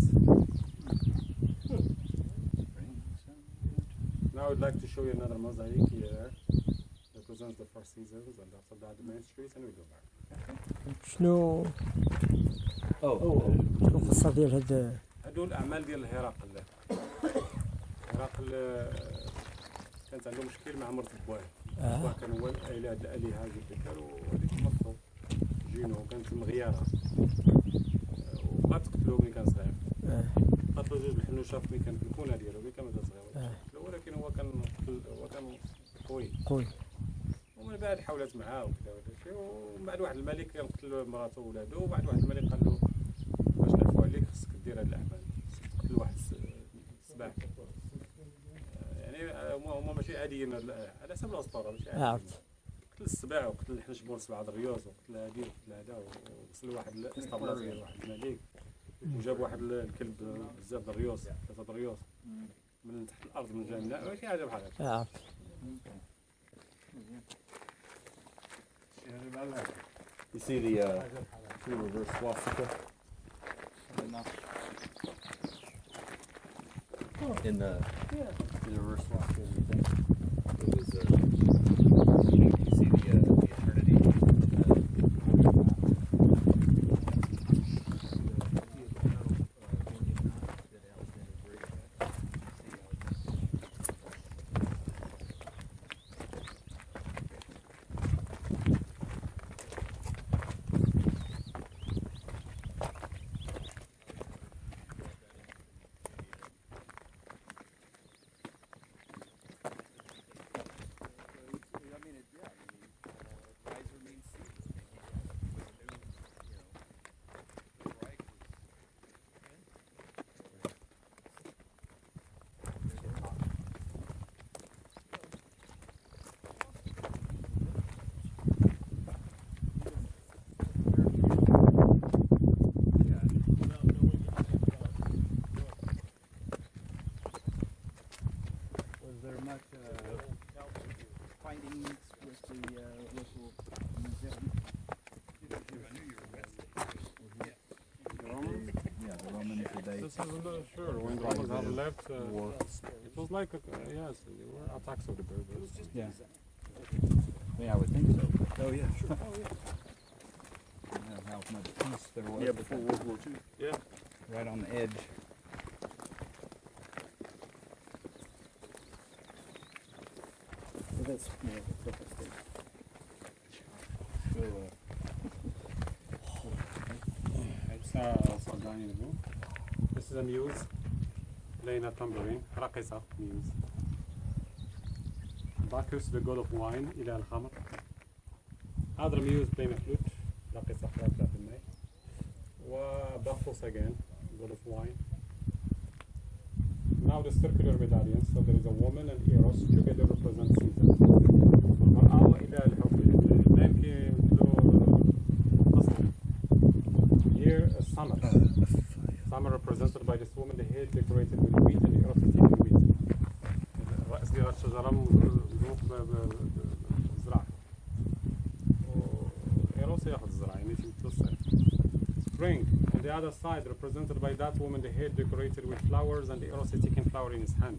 Now I'd like to show you another mosaic here. Represents the 4 seasons, and after that the main streets, and we go back. شنو شنو القصه ديال هاد هادو الاعمال ديال هرقل. هرقل كانت عنده مشكل مع مرت بواه. بواه كان هو الاله الالهه جوبيتر، وهذيك مرته جينو كانت مغيره وبقات تقتلو ملي كان صغير. قتلو جوج الحنوشات ملي كان في الكونه ديالو ملي كان مازال صغير، ولكن هو كان قوي. ومن بعد حاولت معاه وكذا وهذا الشيء، ومن بعد واحد الملك يقتل مراته وولادو، وبعد واحد الملك قال له باش نعفو عليك خصك دير هاد الاعمال، خصك تقتل واحد السباع. يعني هما ماشي عاديين على حسب الاسطوره، ماشي عاديين. قتل السباع وقتل الحنشبور 7 الريوس وقتل هادي وقتل هذا، ووصل واحد الاسطبلات ديال واحد الملك، وجاب واحد الكلب بزاف د الريوس، 3 د الريوس من تحت الارض من الجنة، ماشي حاجه بحال هكا. You see the reverse swastika in the reverse swastika. It was you see the eternity. Findings with the local museum. Yeah, the Romans today. This is sure when the Romans had left, it was like yes, there were attacks of the Berbers. Yeah. Yeah, I would think so. Oh, yeah, sure. How much peace there was. Yeah, before World War II. Yeah. Right on the edge. That's more of a different state. This is a muse playing a tambourine, راقصة muse. Bacchus, the god of wine, إله الخمر. Other muse playing a flute, راقصة حركة في الماء. وباphos again, god of wine. Now the circular medallions, so there is a woman and Eros together represent season. المرأة وإله الحب. النام كي Here summer. Summer represented by this woman, the head decorated with wheat and Eros taking wheat. الرأس ديال الشجرة مزروق بالزرع. وإيروس ياخذ الزرع يعني تمثل الصيف. Spring, on the other side, represented by that woman, the head decorated with flowers and the Eros is taking flower in his hand.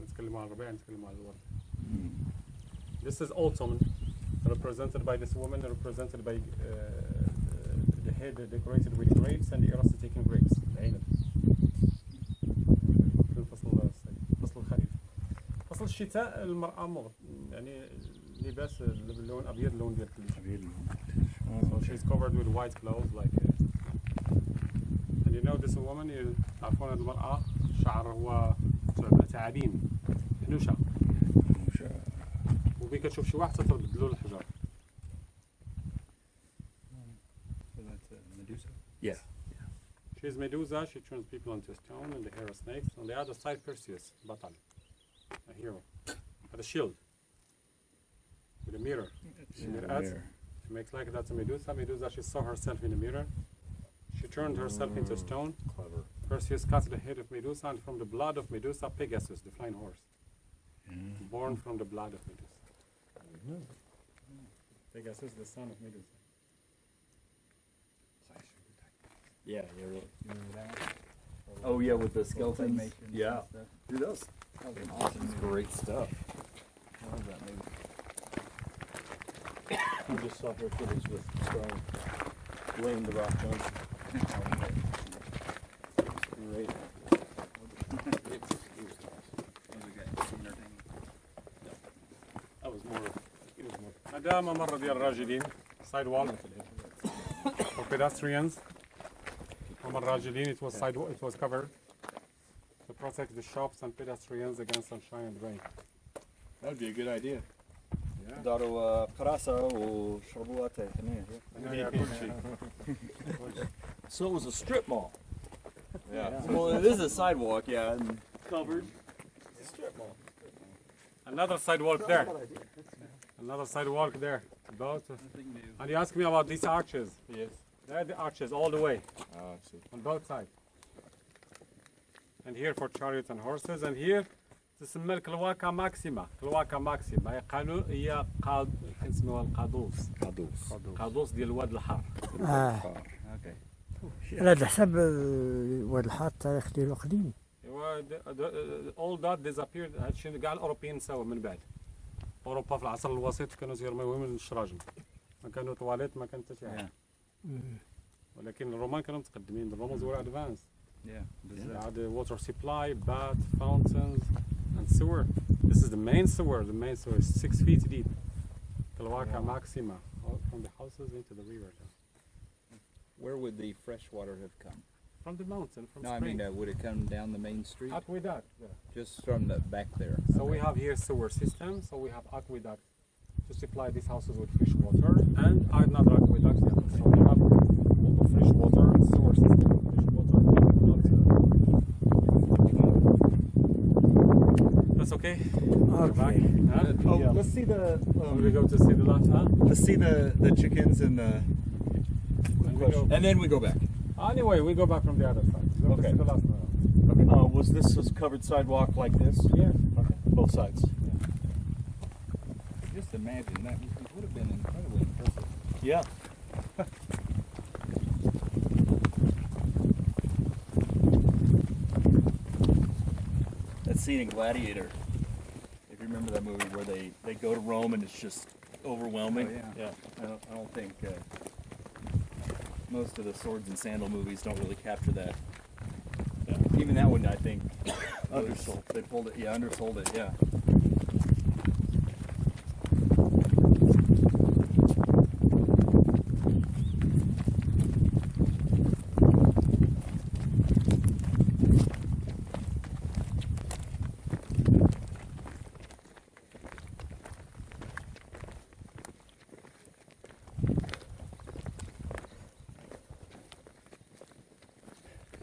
نتكلموا عن الربيع نتكلموا عن الورد. This is autumn, represented by this woman, represented by the head decorated with grapes and the rest taking grapes. العنب. في فصل الخريف. فصل الشتاء المرأة يعني لباس اللون أبيض اللون ديال الثلج. So she's covered with white clothes like. And you know this woman تعرفون هذه المرأة شعر هو تعابين هنوشة. وبين كتشوف شي واحد تتردد له الحجر. Medusa? Yeah. She's Medusa, she turns people into stone and the hair of snakes. On the other side, Perseus, Batal, a hero, with a shield, with a mirror. She makes like that's a Medusa. Medusa, she saw herself in the mirror. She turned herself into stone. Clever. Perseus cut the head of Medusa, and from the blood of Medusa, Pegasus, the flying horse, born from the blood of Medusa. Pegasus, the son of Medusa. Yeah, you remember that one? Oh yeah, with the skeletons. Yeah. Dude, that was awesome. That's great stuff. I love that movie. I just saw her footage with starring Dwayne The Rock Johnson. Great. That was more. مدام ممر ديال الراجلين sidewalk for pedestrians. ممر الراجلين it was sidewalk, it was covered to protect the shops and pedestrians against sunshine and rain. That would be a good idea. داروا قراصة وشربوا هنا. So it was a strip mall. Yeah. Well, it is a sidewalk, yeah, and Covered. Another sidewalk there. Another sidewalk there. About. And you ask me about these arches. Yes. They're the arches all the way Oh, I see. on both sides. And here for chariots and horses. And here تسمى الكلواكا ماكسيما. كلواكا ماكسيما هي كنسميوها القادوس. قادوس ديال الواد الحار. okay. لا ده حسب واد الحار التاريخ ديالو قديم. all that disappeared. هادشي كاع الاوروبيين ساووه من بعد. اوروبا في العصر الوسيط كانوا يرميوه من الشراجم. ما كانوا تواليت ما كان حتى شي حاجه. ولكن الرومان كانوا متقدمين. The Romans were advanced. Yeah. They had the water supply, bath, fountains, and sewer. This is the main sewer. The main sewer is 6 feet deep. Kalwaka Maxima, from the houses into the river. Where would the fresh water have come? From the mountain, from No, I spring. mean, would it come down the main street? Aqueduct. Yeah. Just from the back there? So we have here sewer system. So we have aqueduct to supply these houses with fresh water, and another aqueduct. Yeah. So we have fresh water sewer system. Fresh water, not. That's okay. Okay. Huh? Oh, let's see the. We go to see the last. Huh? Let's see the chickens and the. And then we go back. Anyway, we go back from the other side. Go Okay. to see the last one. Was this a covered sidewalk like this? Yeah. Okay. Both sides. Just imagine, that would have been incredibly impressive. Yeah. That scene in Gladiator. If you remember that movie where they go to Rome and it's just overwhelming. Oh, yeah. Yeah. I don't think most of the swords and sandal movies don't really capture that. Yeah. Even that one, I think, undersold. They pulled it. Yeah, undersold it. Yeah.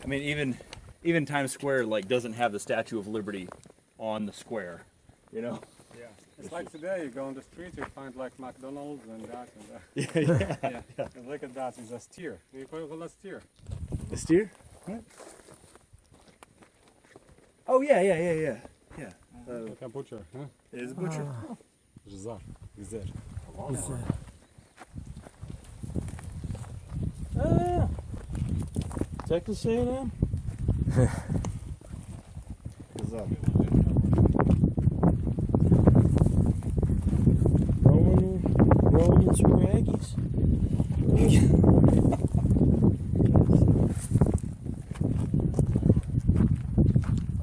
I mean, even Times Square like doesn't have the Statue of Liberty on the square, you know. Yeah. It's like today, you go on the street, you find like McDonald's and that and that. Yeah. And look at that, it's a steer. You call it steer. The steer? What? Oh yeah. Like a butcher, huh? It is a butcher. Jazar. Gazelle. Texas A&M. Onions or Aggies?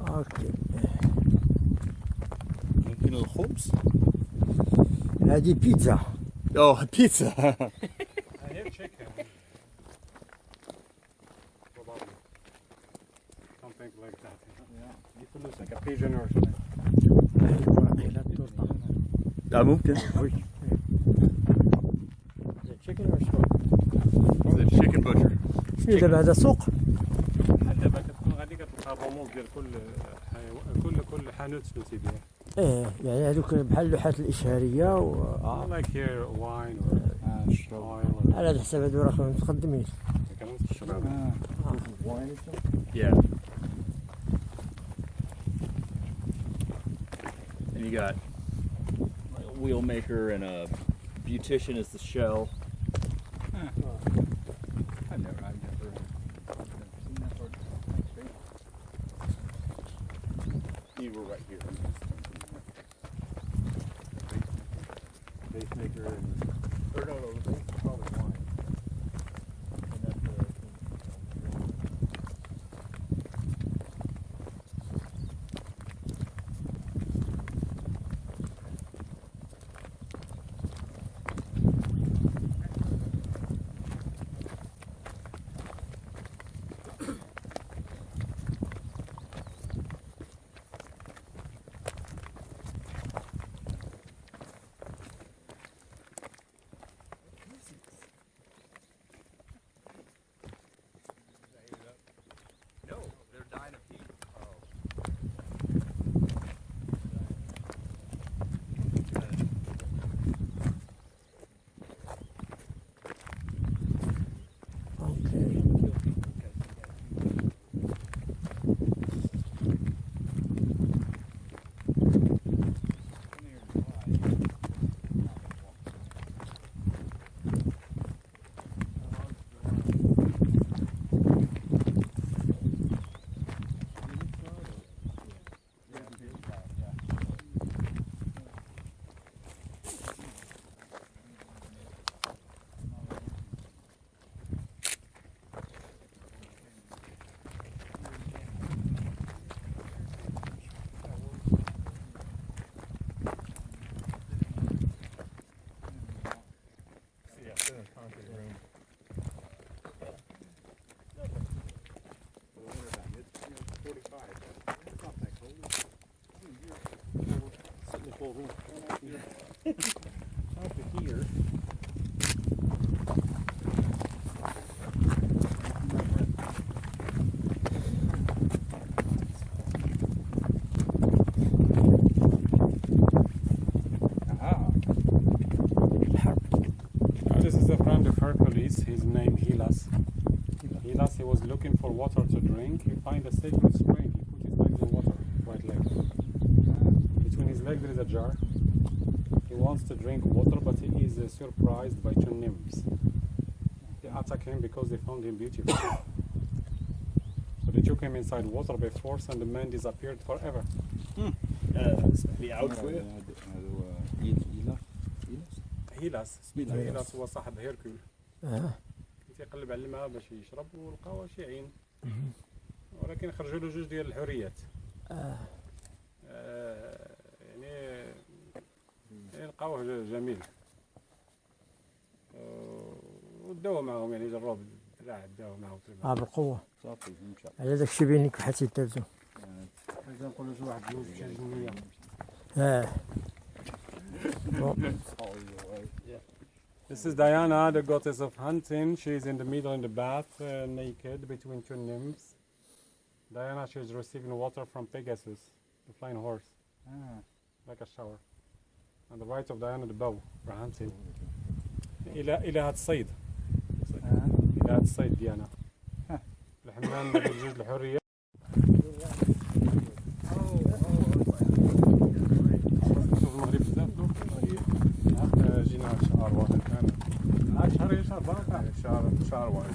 اوكي ممكن الخبز. هذه بيتزا. Oh, pizza. I have chicken. Probably. Something like that. Yeah. Like a pigeon or something. ممكن. chicken or shrimp. The chicken butcher. شنو دابا هذا سوق؟ دابا كتكون غادي كتلقى الرموز ديال كل حانوت شنو تيبيع. يعني هذوك بحال اللوحات الاشهاريه Like here wine or oil. على هذا الحساب هذو راكم متقدمين. كانوا الشباب. Yeah. And you got like a wheel maker and a beautician as the shell. I've never seen that sort of You were right here. base maker and Or no, the base is probably wine. And that's the This is a friend of Hercules. His name Hylas. Hylas, he was looking for water to drink. He find a sacred spring. He put his legs in water, right leg. Between his legs there is a jar. He wants to drink water, but he is surprised by two nymphs. They attack him because they found him beautiful. So they took him inside water by force, and the man disappeared forever. بيعود شوية. هيلاس سميتو هيلاس هو صاحب هيركول. تيقلب على الماء باش يشرب ولقاو شي عين. ولكن خرجوا له جوج ديال الحوريات. يعني لقاوه جميل. وداو معاهم يعني جربوا الدراع داو معاهم. بالقوه. على داك الشيء بينك بحال تيدازو. هذا نقولوا شي واحد جوج شي جنيه. This is Diana, the goddess of hunting. She's in the middle in the bath, naked between two nymphs. Diana, she's receiving water from Pegasus, the flying horse, like a shower. On the right of Diana, the bow for hunting. إلهة الصيد. إلهة الصيد ديانا. الحمام بجوج الحرية. جينا شهر واحد كان شهر بركة شهر واحد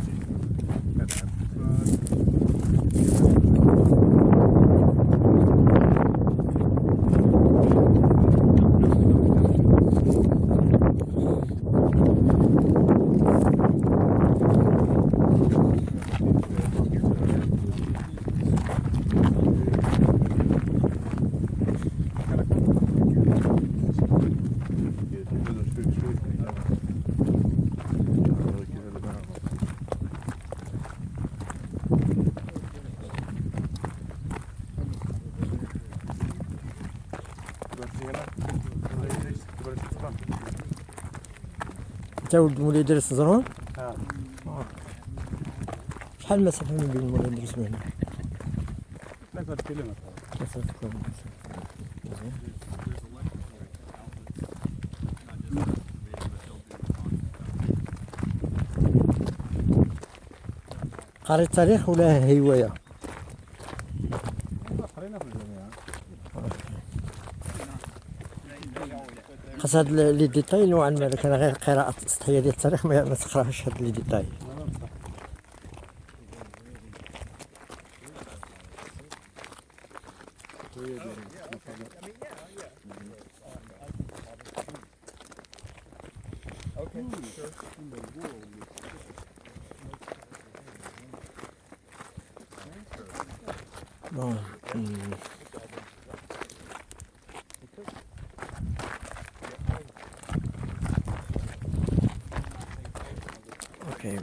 انت ولد مولاي ادريس زرون اه شحال المسافه من بين مولاي ادريس وهنا 3 كيلومتر 3 كيلومتر قريت تاريخ ولا هوايه قرينا في الجامعه خاص هاد لي ديتاي نوعا ما كان غير قراءه سطحيه ديال التاريخ ما تقراهاش هاد لي ديتاي Bon. Okay.